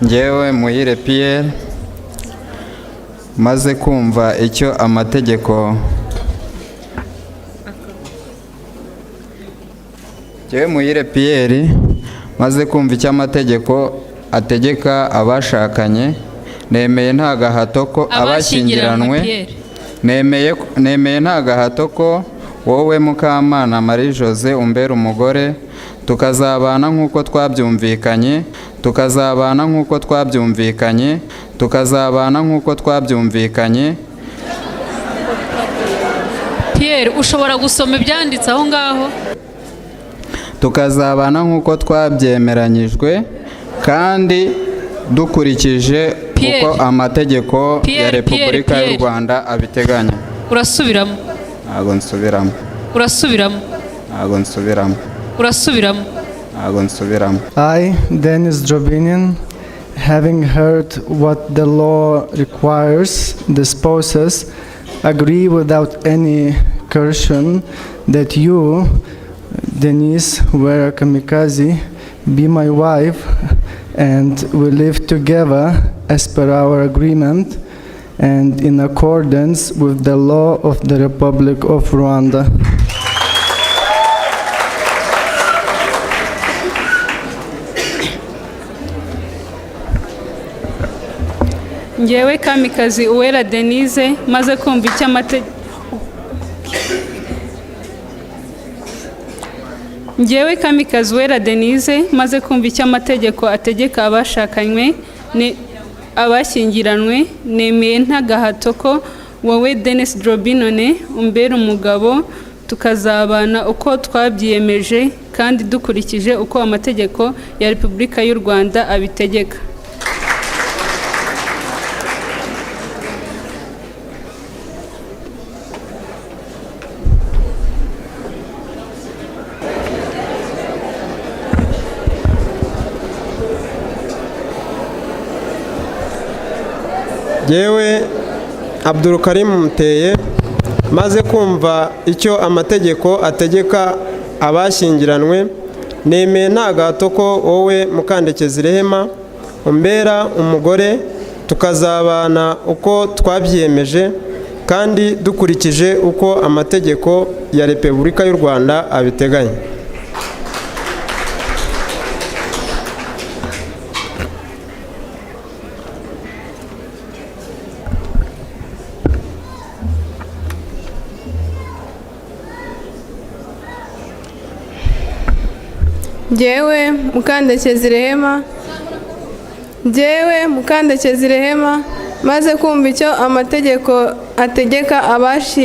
Njyewe Muhire Pierre maze kumva icyo amategeko ategeka abashakanye, nemeye nta gahato ko abashyingiranwe, nemeye nta gahato ko wowe Mukamana Marie Jose umbera umugore, tukazabana nk'uko twabyumvikanye. Pierre, ushobora gusoma ibyanditse aho ngaho? Tukazabana nk'uko twabyemeranyijwe kandi dukurikije uko amategeko ya Repubulika y'u Rwanda abiteganya. Urasubiramo? Ntabwo nsubiramo. Urasubiramo? Ntabwo nsubiramo. Urasubiramo? Ntabwo nsubiramo. I, Dennis Jobinian, having heard what the law requires, the spouses agree without any coercion that you, Denise Wera Kamikaze, be my wife, and we live together as per our agreement and in accordance with the law of the Republic of Rwanda. Njyewe Kamikazi Uwera Denise maze kumva icyo amategeko Njyewe Kamikazi Uwera Denise maze kumva icyo amategeko ategeka abashakanywe abashyingiranwe, nemeye nta gahato ko wowe Dennis Jobinian umbera umugabo, tukazabana uko twabyiyemeje kandi dukurikije uko amategeko ya Repubulika y'u Rwanda abitegeka. Yewe Abdulkarim Muteye maze kumva icyo amategeko ategeka abashyingiranwe, nemeye nta gahato ko wowe Mukandekezi Rehema umbera umugore, tukazabana uko twabyiyemeje kandi dukurikije uko amategeko ya Repubulika y'u Rwanda abiteganya. Njyewe Mukandekezi Rehema maze kumva icyo amategeko ategeka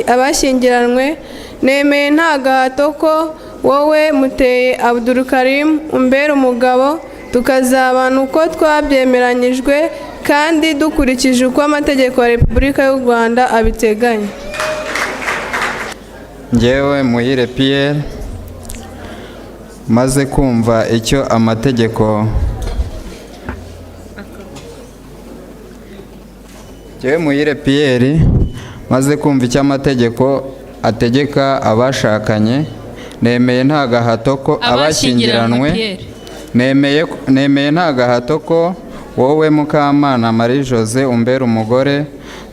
abashyingiranwe, nemeye nta gahato ko wowe Muteye Abdulkarim umbera umugabo, tukazabana uko twabyemeranyijwe kandi dukurikije uko amategeko ya Repubulika y'u Rwanda abiteganya. Njyewe Muhire Pierre maze kumva icyo amategeko ategeka abashakanye, nemeye nta gahato ko abashyingiranwe, nemeye nta gahato ko wowe Mukamana Marie Jose umbera umugore,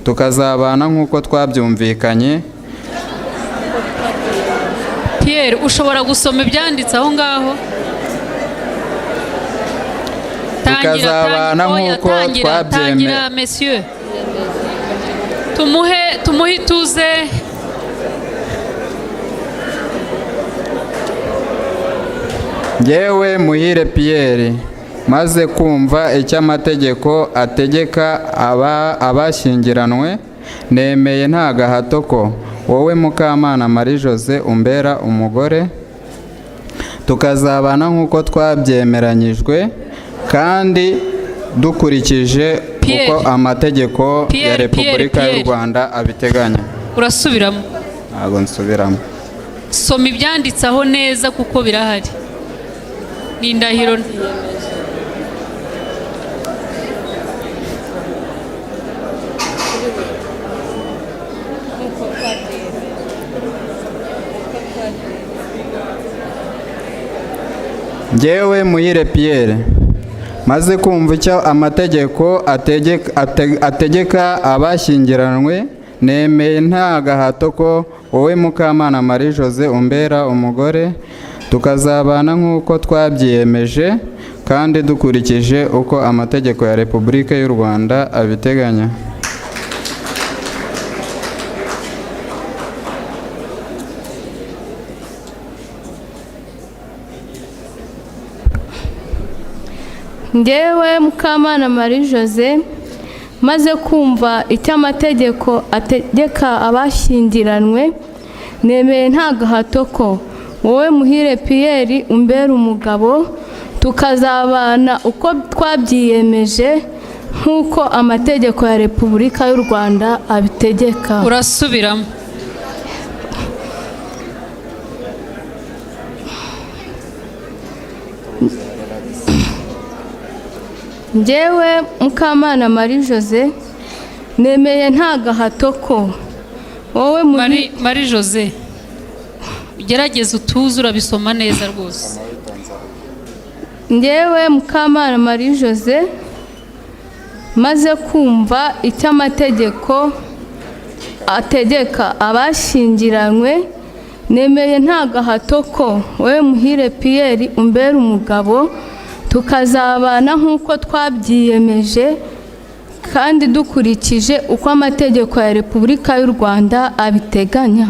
tukazabana nk'uko twabyumvikanye. Pierre, ushobora gusoma ibyanditse aho ngaho? Tukazabana nk'uko tangira messieurs, tumuhe ituze. Njyewe Muhire Pierre maze kumva icyo amategeko ategeka abashyingiranwe, nemeye nta gahato ko wowe Mukamana Marie Jose umbera umugore, tukazabana nk'uko twabyemeranyijwe kandi dukurikije uko amategeko ya Repubulika y'u Rwanda abiteganya. Urasubiramo? Ntabwo nsubiramo. Soma ibyanditse aho neza kuko birahari. Ni indahiro. Njyewe Muhire Pierre maze kumva icyo amategeko ategeka abashyingiranywe, nemeye nta gahato ko wowe Mukamana Marie Jose umbera umugore, tukazabana nk'uko twabyiyemeje kandi dukurikije uko amategeko ya Repubulika y'u Rwanda abiteganya. Njyewe Mukamana Marie Jose maze kumva icyo amategeko ategeka abashyingiranywe, nemeye nta gahato ko wowe Muhire Pierre umbera umugabo, tukazabana uko twabyiyemeje nk'uko amategeko ya Repubulika y'u Rwanda abitegeka. Urasubiramo. Njyewe Mukamana Marie Jose nemeye nta gahato ko wowe Marie Jose, gerageza utuze urabisoma neza rwose. Njyewe Mukamana Marie Jose maze kumva icyo amategeko ategeka abashyingiranywe, nemeye nta gahato ko wowe Muhire Pierre umbera umugabo, tukazabana nk'uko twabyiyemeje kandi dukurikije uko amategeko ya Repubulika y'u Rwanda abiteganya.